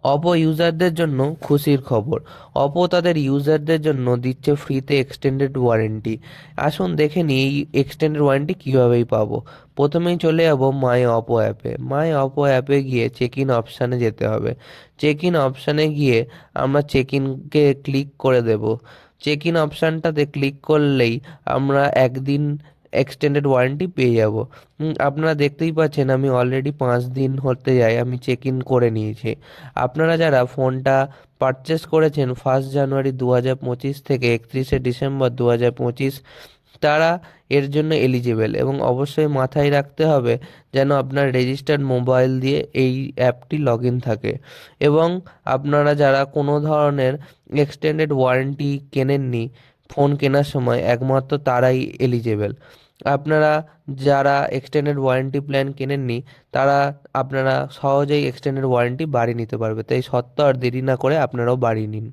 Oppo ইউজারদের জন্য খুশির খবর। অপো তাদের ইউজারদের জন্য দিচ্ছে ফ্রিতে এক্সটেন্ডেড ওয়ারেন্টি। আসুন দেখে নিই এই এক্সটেন্ডেড ওয়ারেন্টি কীভাবেই পাবো। প্রথমেই চলে যাবো মাই অপো অ্যাপে। মাই অপো অ্যাপে গিয়ে চেক ইন অপশানে যেতে হবে। চেক ইন অপশানে গিয়ে আমরা চেক ইনকে ক্লিক করে দেব। চেক ইন অপশানটাতে ক্লিক করলেই আমরা একদিন এক্সটেন্ডেড ওয়ারেন্টি পেয়ে যাব। আপনারা দেখতেই পাচ্ছেন আমি অলরেডি 5 দিন হতে যায় আমি চেক ইন করে নিয়েছি। আপনারা যারা ফোনটা পারচেস করেছেন 1 জানুয়ারি 2025 থেকে 31 ডিসেম্বর 2025, তারা এর জন্য এলিজিবল, এবং অবশ্যই মাথায় রাখতে হবে যেন আপনার রেজিস্টার্ড মোবাইল দিয়ে এই অ্যাপটি লগ ইন থাকে। এবং আপনারা যারা কোনো ধরনের এক্সটেন্ডেড ওয়ারেন্টি কেনেননি ফোন কেনার সময়, একমাত্র তারাই এলিজেবল। আপনারা যারা এক্সটেন্ডেড ওয়ারেন্টি প্ল্যান কেনেননি তারা আপনারা সহজেই এক্সটেন্ডেড ওয়ারেন্টি বাড়িয়ে নিতে পারবে, তাই সত্ত্বেও আর দেরি না করে আপনারাও বাড়িয়ে নিন।